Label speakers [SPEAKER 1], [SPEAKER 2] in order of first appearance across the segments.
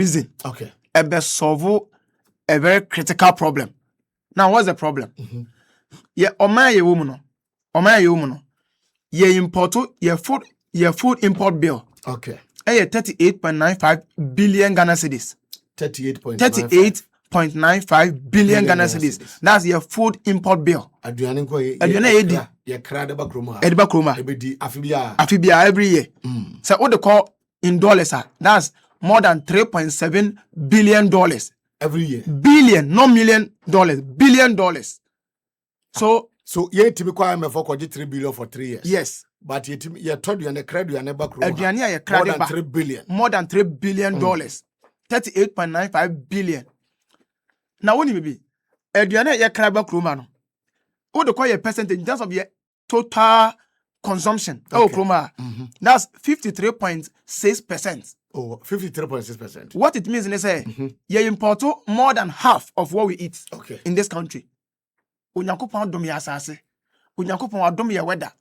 [SPEAKER 1] reason.
[SPEAKER 2] Okay.
[SPEAKER 1] Ebe solve a very critical problem. Now, what's the problem? Yeah, Oma ye woman. Ye import your food import bill.
[SPEAKER 2] Okay.
[SPEAKER 1] 38.95 billion Ghana cedis. 38.95 billion Ghana cedis. That's your food import bill.
[SPEAKER 2] Aduane ye kra de ba kroma.
[SPEAKER 1] Ediba kroma.
[SPEAKER 2] Ebedi afibia.
[SPEAKER 1] Afibia every year. So what they call in dollars, that's more than $3.7 billion.
[SPEAKER 2] Every year.
[SPEAKER 1] Billion, not $1 million. $1 billion. So
[SPEAKER 2] ye timi kwa me for 3 billion for 3 years.
[SPEAKER 1] Yes.
[SPEAKER 2] But ye told you and the credit you never grow.
[SPEAKER 1] More
[SPEAKER 2] than 3 billion.
[SPEAKER 1] More than $3 billion. 38.95 billion. Now what you be? Aduane ye kraba kroma no. What they call your percentage in terms of your total consumption.
[SPEAKER 2] Okay.
[SPEAKER 1] Oh, kroma. That's 53.6%.
[SPEAKER 2] Oh, 53.6%.
[SPEAKER 1] What it means is you import more than half of what we eat in this country. Onyankopon dom ye asase. Onyankopon adom ye weather.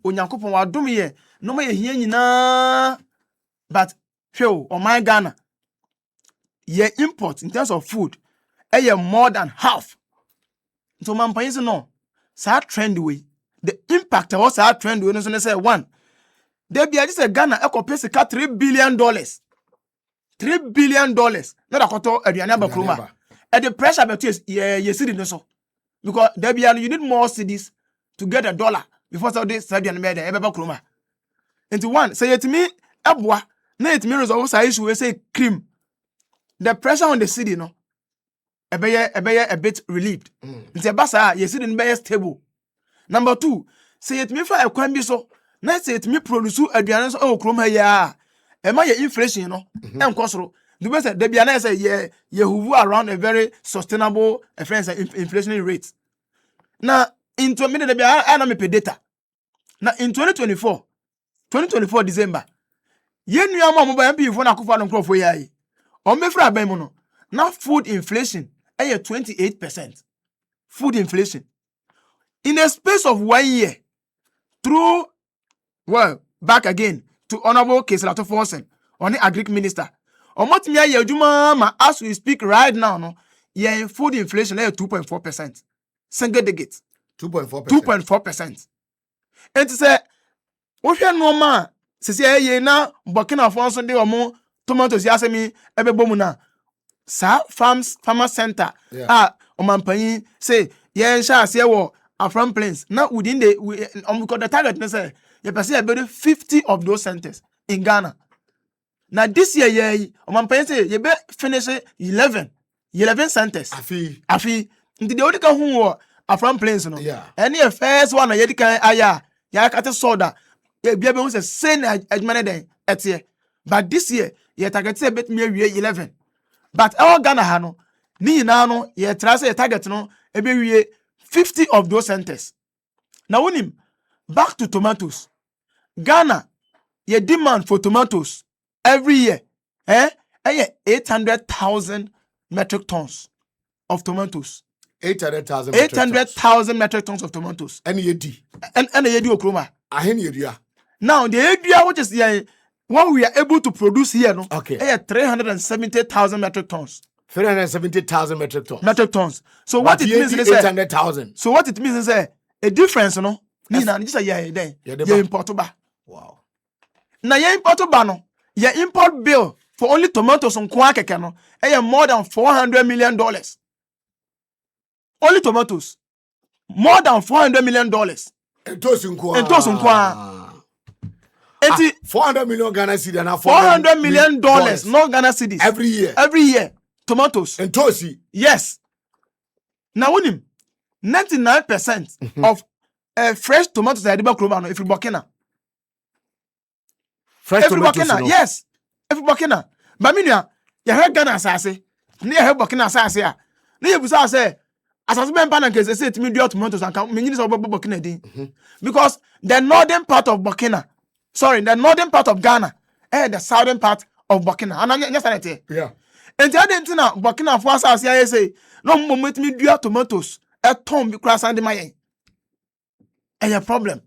[SPEAKER 1] Onyankopon adom ye no ma ye hia nyina. But hwe o my Ghana ye import in terms of food more than half. So man pay no sa trend way. The impact of sa trend way no say one. There be just a Ghana ekopese ka $3 billion. $3 billion. Not akoto aduane abakroma. And the pressure between ye city no so. Because there be you need more cities to get $1 before so this aduane made ebeba kroma. Into one say it me eboa na it me resolve say issue we say cream. The pressure on the city no ebeye a bit relieved. Into basa ye city no be stable. Number 2, say it me for a kwan bi so na say it me produce aduane so kroma ya. E ma ye inflation no enkosoro. The best there be an say ye hover around a very sustainable inflationary rate. Now in 2020 there be an me data. Now in 2024 December, ye nua ma mo ba MP fo na akofo no krofo ya yi. O me fra ban mu no. Now food inflation 28%. Food inflation. In a space of 1 year, through back again to Honorable Keselato Forsen, on the Agric Minister. Omotimi aye adwuma ma as we speak right now no ye food inflation 2.4%. Single digit 2.4%. And say wo hwe no ma sese aye na Burkina Faso de omo tomatoes yasemi ebebomu na sa farmer center omampanyi say ye sha ase wo Afram Plains now within the target na say you perceive about 50 of those centers in Ghana. Now this year, say you be finish 11 centers. Afi. Nti de odika hu Afram Plains no. Any first one ye dika aya ya kate soda. Ye bia be hu say send adwumane den etie. But this year, ye target say bet me wie 11. But our Ghana ha no ni nyina no ye tra say target no e be wie 50 of those centers. Now unim back to tomatoes. Ghana ye demand for tomatoes every year 800,000 metric tons of tomatoes. 800,000 metric tons of tomatoes.
[SPEAKER 2] And ye di
[SPEAKER 1] okroma. Now the area which is what we are able to produce here no 370,000 metric tons.
[SPEAKER 2] 370,000 metric tons.
[SPEAKER 1] So what it means is
[SPEAKER 2] 800,000.
[SPEAKER 1] So what it means is a difference no. Ni na just ye import ba.
[SPEAKER 2] Wow.
[SPEAKER 1] Na ye import ba no. Your import bill for only tomatoes on kwa keke no more than $400 million. Only tomatoes. More than $400 million.
[SPEAKER 2] Entosun
[SPEAKER 1] kwa.
[SPEAKER 2] 400 million Ghana cedis and
[SPEAKER 1] $400 million no Ghana cedis. Every year. Tomatoes.
[SPEAKER 2] Entosi.
[SPEAKER 1] Yes. Now unim 99% of fresh tomatoes are edible kroma if you Burkina.
[SPEAKER 2] Fresh tomatoes.
[SPEAKER 1] Yes. Every Burkina. But minya, you heard Ghana asase. Near her Burkina asase a. Na you busa say asase member na kese say it me do tomatoes and come meaning of Burkina din. Because the northern part of Ghana, the southern part of Burkina. And yes I say.
[SPEAKER 2] Yeah.
[SPEAKER 1] And the other thing na Burkina for asase say no moment me do tomatoes. E ton bi kra sande mayen. A problem.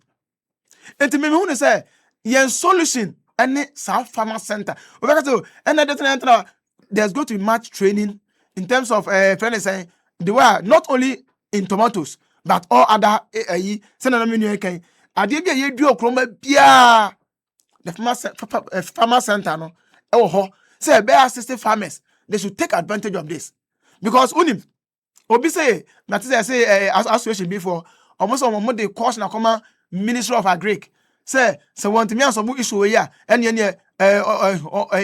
[SPEAKER 1] And me who say yen solution any South Farmer Center. We got to and that there's going to be much training in terms of friends saying the way not only in tomatoes but all other the farmer center no say be assisting farmers. They should take advantage of this because unim obi say that is say association before almost on the course na come Ministry of Agric say want me answer issue here and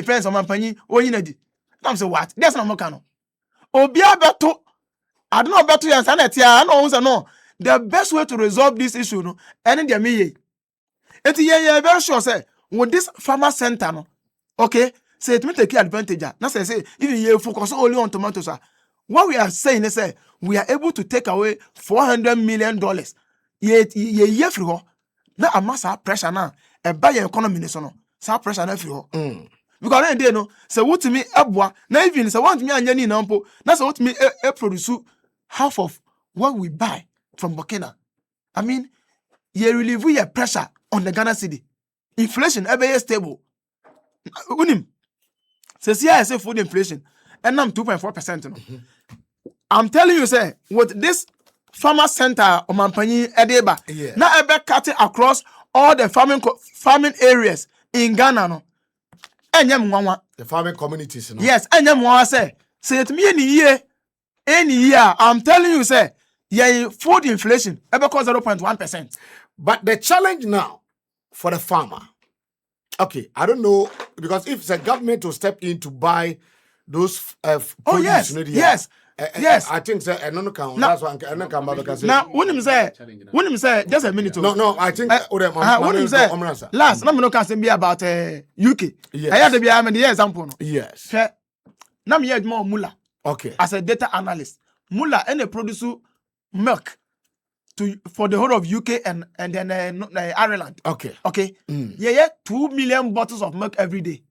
[SPEAKER 1] friends of mampani oyinadi. Now say what? That's not mokano. Obi abeto I don't know about you and I know no. The best way to resolve this issue no any dey me ye very sure say with this farmer center no okay say it may take advantage now say even you focus only on tomatoes what we are saying is say we are able to take away $400 million ye free ho na amasa pressure now e buy your economy so no sa pressure na free ho because then dey no say what me eboa na even say want me anya ni na mpo na say what me produce half of what we buy from Burkina. I mean ye relieve your pressure on the Ghana city. Inflation ebe stable. Unim. Say food inflation and I'm 2.4%. No? I'm telling you, say, with this farmer center or Mampani Edeba, now ebe cut it across all the farming areas in Ghana. No?
[SPEAKER 2] The farming communities. No?
[SPEAKER 1] Yes, say it me any year. I'm telling you, say, yeah, food inflation ebe cause 0.1%.
[SPEAKER 2] But the challenge now for the farmer, okay, I don't know, because if the government will step in to buy those
[SPEAKER 1] yes, yes.
[SPEAKER 2] I think that's what I can say.
[SPEAKER 1] Now, when him say, just a minute.
[SPEAKER 2] No, I think
[SPEAKER 1] when him say, last, I'm not can be about UK.
[SPEAKER 2] Yes.
[SPEAKER 1] I had to be the example.
[SPEAKER 2] Yes.
[SPEAKER 1] Now me more Mula.
[SPEAKER 2] Okay.
[SPEAKER 1] As a data analyst, Mula and produce milk for the whole of UK and then Ireland.
[SPEAKER 2] Okay.
[SPEAKER 1] Okay. Yeah, 2 million bottles of milk every day.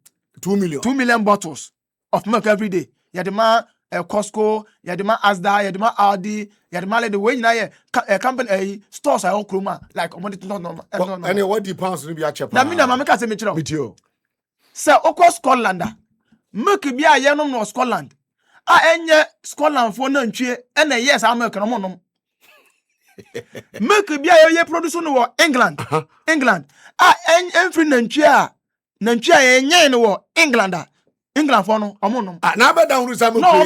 [SPEAKER 2] 2 million.
[SPEAKER 1] 2 million bottles of milk every day. Yeah, the man Costco, yeah, the man Asda, yeah, the man Aldi, yeah, the man the way now company stores are all chroma like no.
[SPEAKER 2] Any what depends on be a cheap.
[SPEAKER 1] Na me na mama say me chiro.
[SPEAKER 2] Video.
[SPEAKER 1] Say okọ Scotland. Milk bi a ye no Scotland. Enye Scotland for na ntwe na yes a milk no mo no. Milk bi a ye produce no England. England. Enfri nantwi a ye nye no England. England for no omo no.
[SPEAKER 2] Na be down root some.
[SPEAKER 1] No,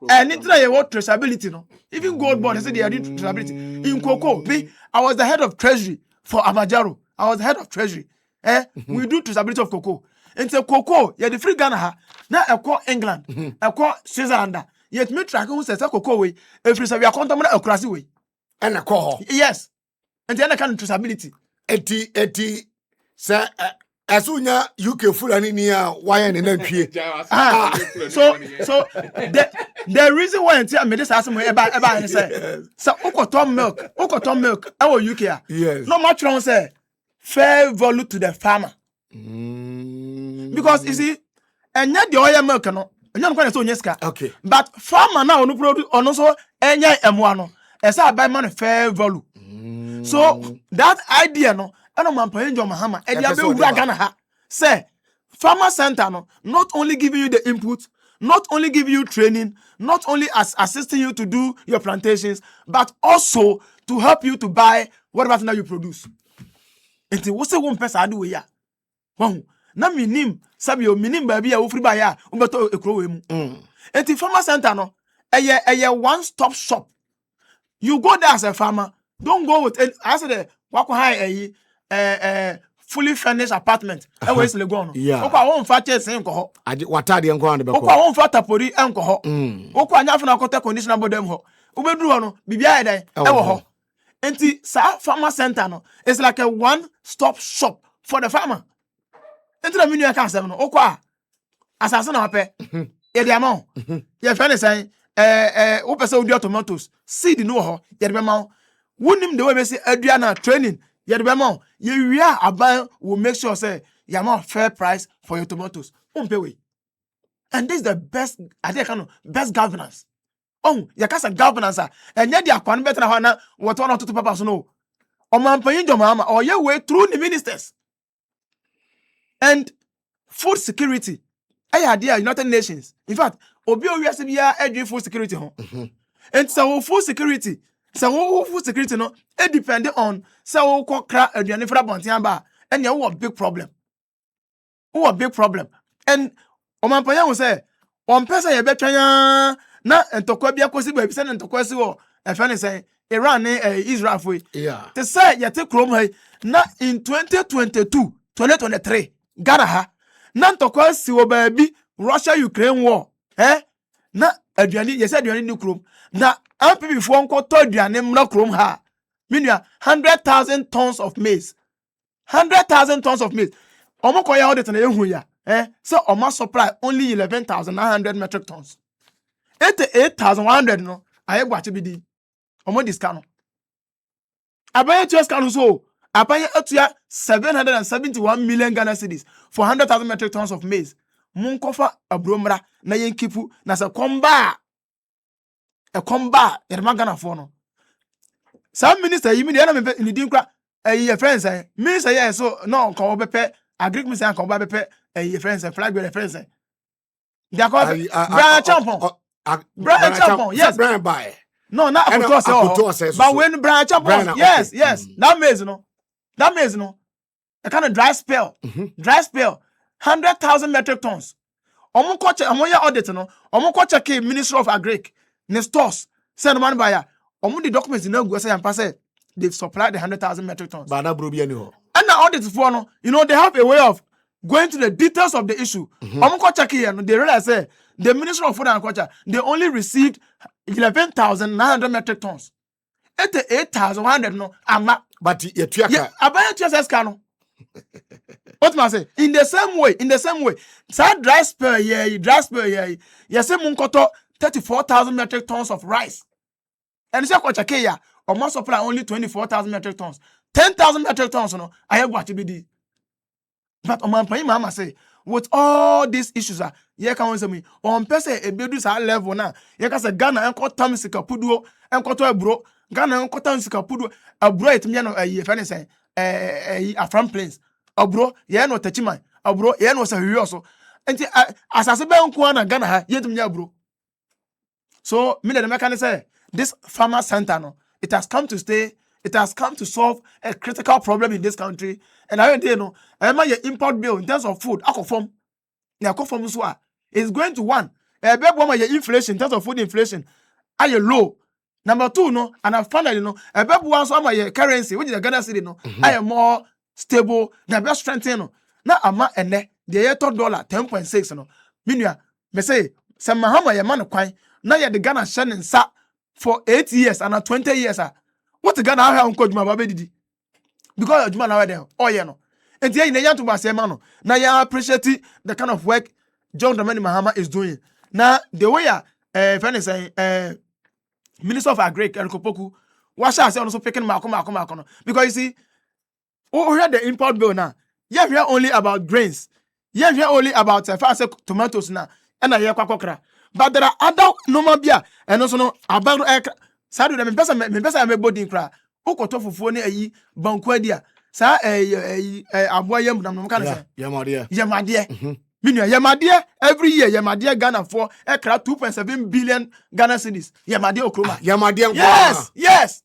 [SPEAKER 1] anything ye what traceability no. Even gold bond they say they are doing traceability. In cocoa, I was the head of treasury for Amajaro. I was the head of treasury. We do traceability of cocoa. And say cocoa, yeah, the free Ghana ha. Now I call England, I call Switzerland. Yet me track who says cocoa way. If we say we are contaminated across way.
[SPEAKER 2] And a call.
[SPEAKER 1] Yes. And then I can traceability.
[SPEAKER 2] Eti say asunya UK fulani niya why ni nantwie.
[SPEAKER 1] So the reason why I made this ask me about say so okotom milk our UK.
[SPEAKER 2] Yes.
[SPEAKER 1] No much wrong say fair value to the farmer. Because you see, and yet the oil milk no, and you're going to say
[SPEAKER 2] okay.
[SPEAKER 1] But farmer now no produce on also enya M1 as I buy man fair value. So that idea no, I don't man paying your Mahama. And you be Ghana ha. Say farmer center no, not only giving you the input, not only giving you training, not only assisting you to do your plantations, but also to help you to buy whatever now you produce. And what's the one person I do here? Na minim sabi o minim ba bia wo free ba ya wo beto ekro we mu enti farmer center no eye one stop shop. You go there as a farmer, don't go with I said wako high fully furnished apartment e we sele go no okwa won fa chese nko ho
[SPEAKER 2] watade nko ande be ko
[SPEAKER 1] okwa won fa tapori enko ho okwa anya fa na akota conditioner bodem ho wo beduru ho no bibia e dai e wo ho enti sa farmer center no is like a one stop shop for the farmer. Enti na menu aka asem no okwa asase na wape ye de amount ye fa ne say wo pese odi tomatoes seed no ho ye de be ma wonim de we be say adua na training ye de be ma ye wia aban will make sure say you am fair price for your tomatoes umpe we. And this is the best best governance. You can say governance and yet the akwan better na na what one or two papers no o man pan your mama or your way through the ministers. And food security Idea United Nations. In fact, obi o wiase bia edwin full security ho. And so full security, so full security no, it depend on so ko kra aduane fra bonten ba, and you have big problem. Who a big problem. And omampanya wo say, on person ye betwan na entokwa bia kosi ba bi se entokwa si wo e fa ne say Iran Israel foi.
[SPEAKER 2] Yeah.
[SPEAKER 1] Te say ye te krom hai na in 2023 Ghana ha na ntokwa si wo ba bi Russia Ukraine war na aduane ye say aduane ni krom na ampi fo nko to aduane mra krom ha minua 100,000 tons of maize 100,000 tons of maize omo koya audit na yehu ya so omo supply only 11,900 metric tons 88,100 no aye gwache bi di omo discount no abanye to discount so abanye atua 771 million Ghana cedis for 100,000 metric tons of maize mun kofa abromra na yenkipu na se komba yerma Ghana for no some minister yimi na me ni din kra your friends minister yeah so no ko bepe agric minister ko bepe your friends flag bearer friends they are called Brian Champon Brian Champon yes
[SPEAKER 2] Brian by
[SPEAKER 1] no not Akoto but when Brian Champon yes that means no a kind of dry spell 100,000 metric tons omo ko check omo ya audit no omo ko check Ministry of Agric ne stores send man buyer omo the documents na go say am pass they've supplied the 100,000 metric tons.
[SPEAKER 2] But na bro bi ani ho.
[SPEAKER 1] And the audit for no, they have a way of going to the details of the issue. They realize the Ministry of Food and Agriculture, they only received 11,900 metric tons. 88,100 no,
[SPEAKER 2] but
[SPEAKER 1] abaya TSS kano. What must I say? In the same way, sad dry spell yes, munkoto 34,000 metric tons of rice. And say kwachakeya, or must supply only 24,000 metric tons. 10,000 metric tons, no, I have what to be the. But on my mama say, with all these issues, ye can say me, on person a builders high level now. Ye can say Ghana and call Tamsika Pudu and Koto bro, Ghana and Kotansika Pudu, a bro, it mean a friend say, a front planes, a bro, ye no Tachima, a bro, ye no Sahuoso. And as I say, Kwana Ghana, yet me bro. So, me the mechanic say, this farmer center, no, it has come to stay. It has come to solve a critical problem in this country. And I know, your import bill in terms of food, is going to one. Your inflation in terms of food inflation, are you low? Number two, no, and I found that a baby one so my currency, which is the Ghana cedi, no, I am more stable. The best strength, now I'm and the $8 10.6, no. Meanwhile, me say, some Mahama, your man, now you're the Ghana Shannon sat for 8 years and 20 years. What the Ghana have on my baby did because you man there. Oh yeah no. And then you to say man. Now you appreciate the kind of work John Dramani Mahama is doing. Now the way friend say Minister of Agric and Kopoku, what shall I say also picking Malcolm because you see, we hear the import bill now. You hear only about grains. You hear only about tomatoes now. And I hear kwakokra. But there are other normal beer and also no about Sadu me pesa me body kra ukoto fufuo ne ayi banku adia sa aboa yam nam kan say yamade minua yamade every year yamade Ghana for ekra 2.7 billion Ghana cedis yamade okroma
[SPEAKER 2] yamade
[SPEAKER 1] yes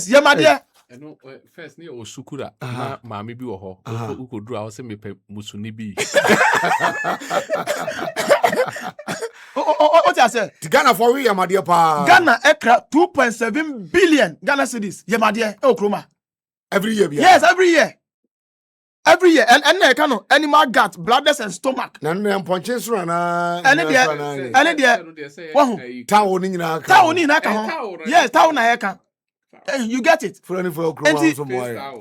[SPEAKER 1] yamade
[SPEAKER 3] no first ne o sukura na maami bi wo ho ukoduru a wo se mepe musuni bi
[SPEAKER 1] what I say?
[SPEAKER 2] Ghana for we yamade pa.
[SPEAKER 1] Ghana ekra 2.7 billion Ghana cedis yamade okroma
[SPEAKER 2] every year.
[SPEAKER 1] Yes, every year. And na kind of animal gut, bladders and stomach.
[SPEAKER 2] Na no ponche so na.
[SPEAKER 1] And there. Wahu.
[SPEAKER 2] Tawo ni nyina ka.
[SPEAKER 1] Tawo ni na ka ho. Yes, tawo na ka. You get it.
[SPEAKER 2] For any for okroma so boy.
[SPEAKER 1] I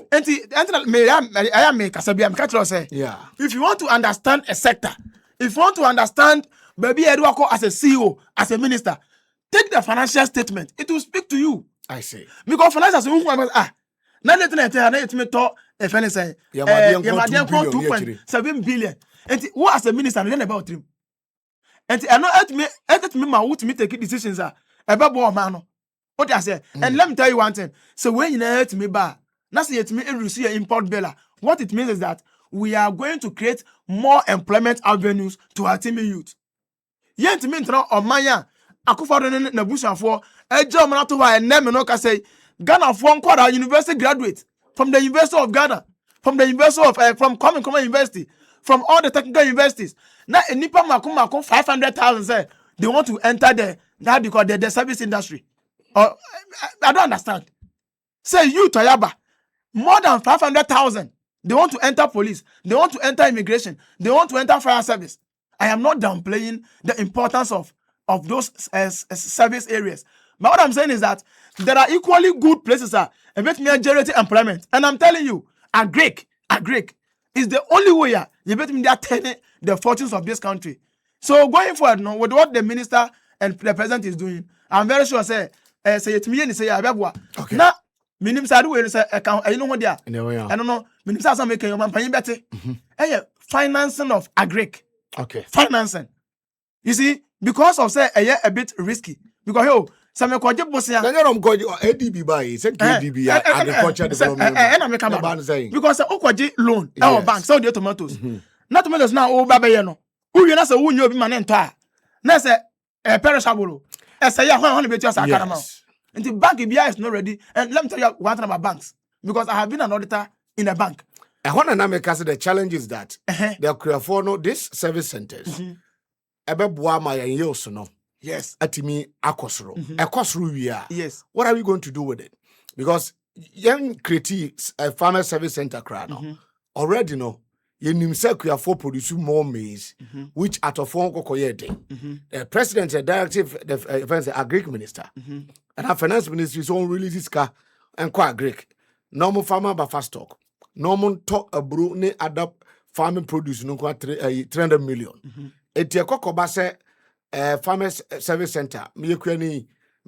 [SPEAKER 1] am make kasabia me catch say.
[SPEAKER 2] Yeah.
[SPEAKER 1] If you want to understand a sector, if you want to understand Baby Eduako as a CEO, as a minister, take the financial statement. It will speak to you.
[SPEAKER 2] I see.
[SPEAKER 1] Because financial statement, now let me talk. If anything, Yamadian 2.7 billion. And what as a minister learn about him? And I know at me my would me take decisions about boy man. What I say, and let me tell you one thing. So when you hurt me bar, now say it me receive import bill. What it means is that we are going to create more employment avenues to our team youth. Yent mean to Omaya, Akufado na Bushafo, Ejo Manatoa, and Nemeno say, Ghana from Quada University graduate, from the University of Ghana, from the University of, from Common University, from all the technical universities. Now, in Nipa Makum 500,000 say they want to enter that because they're the service industry. I don't understand. Say you, Toyaba, more than 500,000. They want to enter police. They want to enter immigration. They want to enter fire service. I am not downplaying the importance of those service areas. But what I'm saying is that there are equally good places that make me generate employment. And I'm telling you, agric is the only way you bet me they are turning the fortunes of this country. So going forward, no, with what the minister and the president is doing, I'm very sure say it me and say
[SPEAKER 2] okay.
[SPEAKER 1] Now, minim sa do we say account you know what they are.
[SPEAKER 2] I
[SPEAKER 1] don't know. Minim sa make your man pan better. Financing of agric.
[SPEAKER 2] Okay.
[SPEAKER 1] Financing. You see, because of say a bit risky. Because yo, some kwaje bosia.
[SPEAKER 2] Then I'm going ADB by say ADB agriculture development.
[SPEAKER 1] Because kwaje loan our bank sell the tomatoes. Not tomatoes now o baba ye no. Uwie na say wunye obi man ento a. Na say perishable. Say ya hwan be tia sakara ma. Until bank BI is not ready. And let me tell you one thing about banks. Because I have been an auditor in a bank.
[SPEAKER 2] And one and the challenge is that they are for this service centers.
[SPEAKER 1] Yes.
[SPEAKER 2] Atimi akosro. Akosro we are.
[SPEAKER 1] Yes.
[SPEAKER 2] What are we going to do with it? Because young create a farmer service center crowd already know you himself for produce more maize, which at a phone the president, the directive, the agric minister, and our finance ministry is on release this car and quite Greek. Normal farmer buffer stock. Normal talk a brew ne adapt farming produce no 300 million. Etiako kobase farmers service center me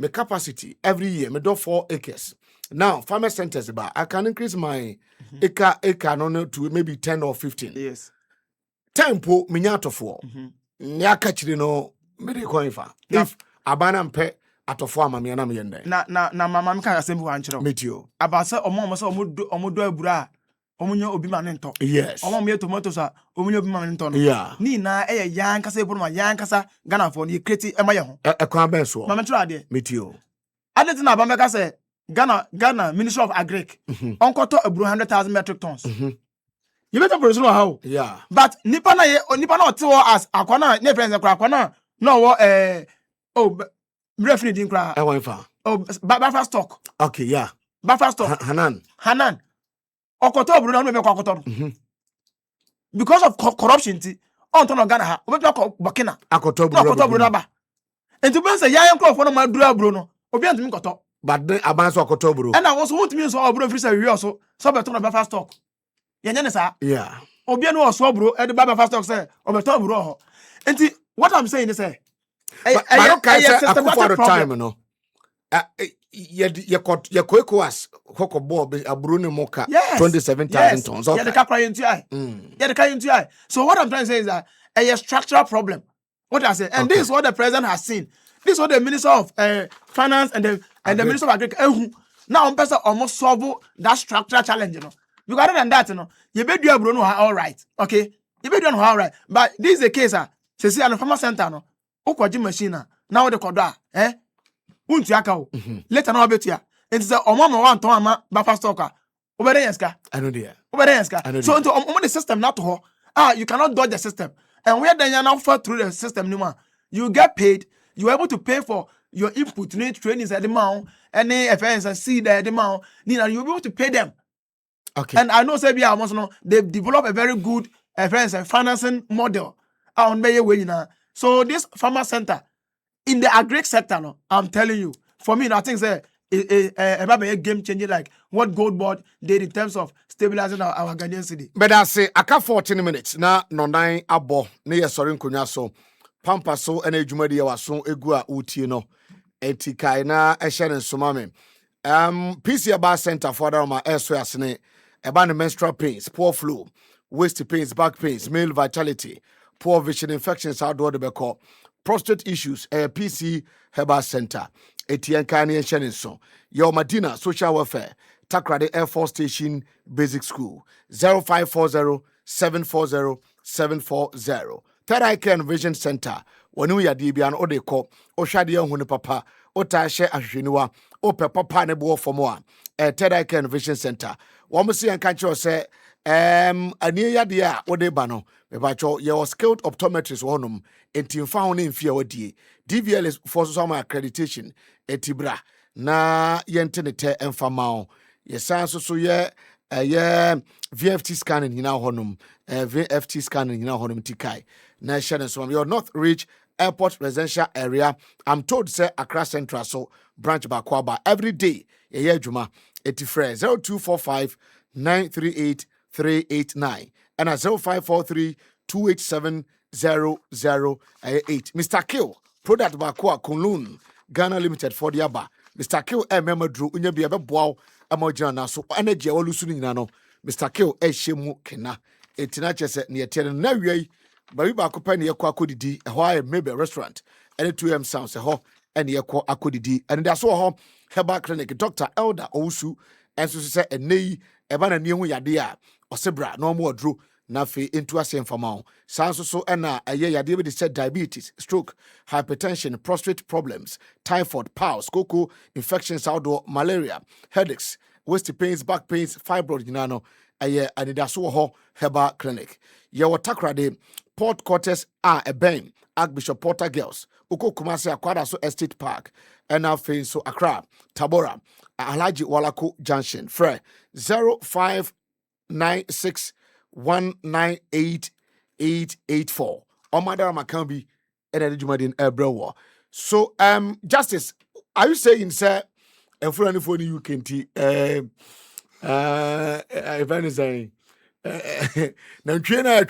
[SPEAKER 2] capacity every year me do 4 acres. Now farmer centers about I can increase my acre no to maybe 10 or 15.
[SPEAKER 1] Yes.
[SPEAKER 2] Tempo me nyato for. Nya kachiri no me de koinfa. If abana mpe atofo ama me na me yende.
[SPEAKER 1] Na mama me kan asembu anchiro.
[SPEAKER 2] Metio.
[SPEAKER 1] Aba se omo se omo do abura omunyo obi ma ne nto.
[SPEAKER 2] Yes.
[SPEAKER 1] Omo me tomatoes a omunyo obi ma ne nto no.
[SPEAKER 2] Yeah.
[SPEAKER 1] Ni na yan kasa ebo ma yan kasa Ghana for ni create e ma ye ho.
[SPEAKER 2] E kwan ben so.
[SPEAKER 1] Mama tro ade.
[SPEAKER 2] Metio.
[SPEAKER 1] Ade tin aba me ka say Ghana Ministry of Agric. Onkoto aburu 100,000 metric tons. You better produce no how.
[SPEAKER 2] Yeah.
[SPEAKER 1] But nipa na otiwo as akwana na friends akwana no wo referee din kra.
[SPEAKER 2] I want fa.
[SPEAKER 1] Oh, buffer stock.
[SPEAKER 2] Okay, yeah.
[SPEAKER 1] Buffer stock.
[SPEAKER 2] Hanan.
[SPEAKER 1] Okoto oburu na me akoto. Because of corruption ti on to no Ghana ha. Obeto Burkina.
[SPEAKER 2] Akoto
[SPEAKER 1] oburu na ba. Enti ben say yan crop no ma duru aburu no. Obi antimi koto.
[SPEAKER 2] But then abanso akoto oburu.
[SPEAKER 1] And I was want me so oburu free say we also. So beto no buffer stock. Yenye ne sa.
[SPEAKER 2] Yeah.
[SPEAKER 1] Obi no so oburu e de buffer stock say obeto oburu ho. Enti what I'm saying is say
[SPEAKER 2] but I don't care for the time no. Ye koekoas kokobo aburu ne moka 27,000 tons.
[SPEAKER 1] Yeah, the capra into eye. Yeah, the kind into eye. So what I'm trying to say is that a structural problem. What I say, and this is what the president has seen. This is what the Minister of Finance and the Minister of Agriculture now on person almost solve that structural challenge, you know. Because other than that, you know, you be do aburu no all right. Okay? You be do no all right. But this is the case, say see an farmer center no. Ukwaji machine now the koda untu aka o later na obetua enti say omo wan ton ama buffer stock obere yenska
[SPEAKER 2] I know there
[SPEAKER 1] obere yenska so into the system not to you cannot dodge the system and where then you now fall through the system no you get paid, you are able to pay for your input need trainings at the amount any FNs and seed at the amount you'll be able to pay them.
[SPEAKER 2] Okay.
[SPEAKER 1] And I know say be almost no they've developed a very good FNs and financing model on be way now. So this farmer center in the agri sector, no, I'm telling you, for me, I think a game changer like what Gold Board did in terms of stabilizing our Ghanaian city.
[SPEAKER 2] But I say, I got 14 minutes now. No 9 abo near Sorin Kunyaso, Pampa so and a Jumadi was so egua utino, etikaina, Eshan and Sumame. PC Bar Center for my elsewhere sene, about menstrual pains, poor flu, waist pains, back pains, male vitality. Poor vision infections outdoor the beko, prostate issues, PC Herbal Center, Etienne Kanye Sheninson, Your Medina Social Welfare, Takrade Air Force Station Basic School, 0540 740-740. Third Eye Care and Vision Center. Wanu ya dibian odeko. Oshadi hunu papa. Ota she ahweniwa. Ope papa ne bo for more. Third Eye Care and Vision Center. Wamusi and kancho say ani ya dia odeba no. Mebacho your skilled optometrist wonum. Enti mfa ho ne mfia wadie. DVL is for some accreditation. Etibra. Na yentenete emfamao. Yesan so ye VFT scanning hina honum. VFT scanning hina honum tikai. Na share so your North Ridge Airport residential area. I'm told say Accra Central so branch bakwaba every day. Ye juma 0245 938 389 and 0543 287 0008. Mr. Kill product bakwa Kunlun Ghana Limited for the aba. Mr. Kill Memadru unya bia beboa amojana na so energy olusu ni nyina no. Mr. Kill shemu kena. Etina chese ne yete na wiei babi ba kopa ne yakọ akodidi ehọ ay maybe restaurant and 2M sounds ehọ and yakọ akodidi and that's so herbal clinic Dr. Elder Owusu enso se enei eba na ne hu yade a osebra na omo odro na fe into asem famao sanso so na aye yade be say diabetes, stroke, hypertension, prostate problems, typhoid, piles, cocoa infections, outdoor malaria, headaches, waist pains, back pains, fibroid no aye anidaso ho herbal clinic. Ye watakrade Port Quarters a ben Archbishop Porter Girls Uko Kumasi Akwada so Estate Park and now so Accra Tabora Alhaji Walako Junction Fre 0596 198 Omadara Makambi and Jumadin Ebrewa. So Justice, are you saying sir and for any phone you can if I'm saying now trainer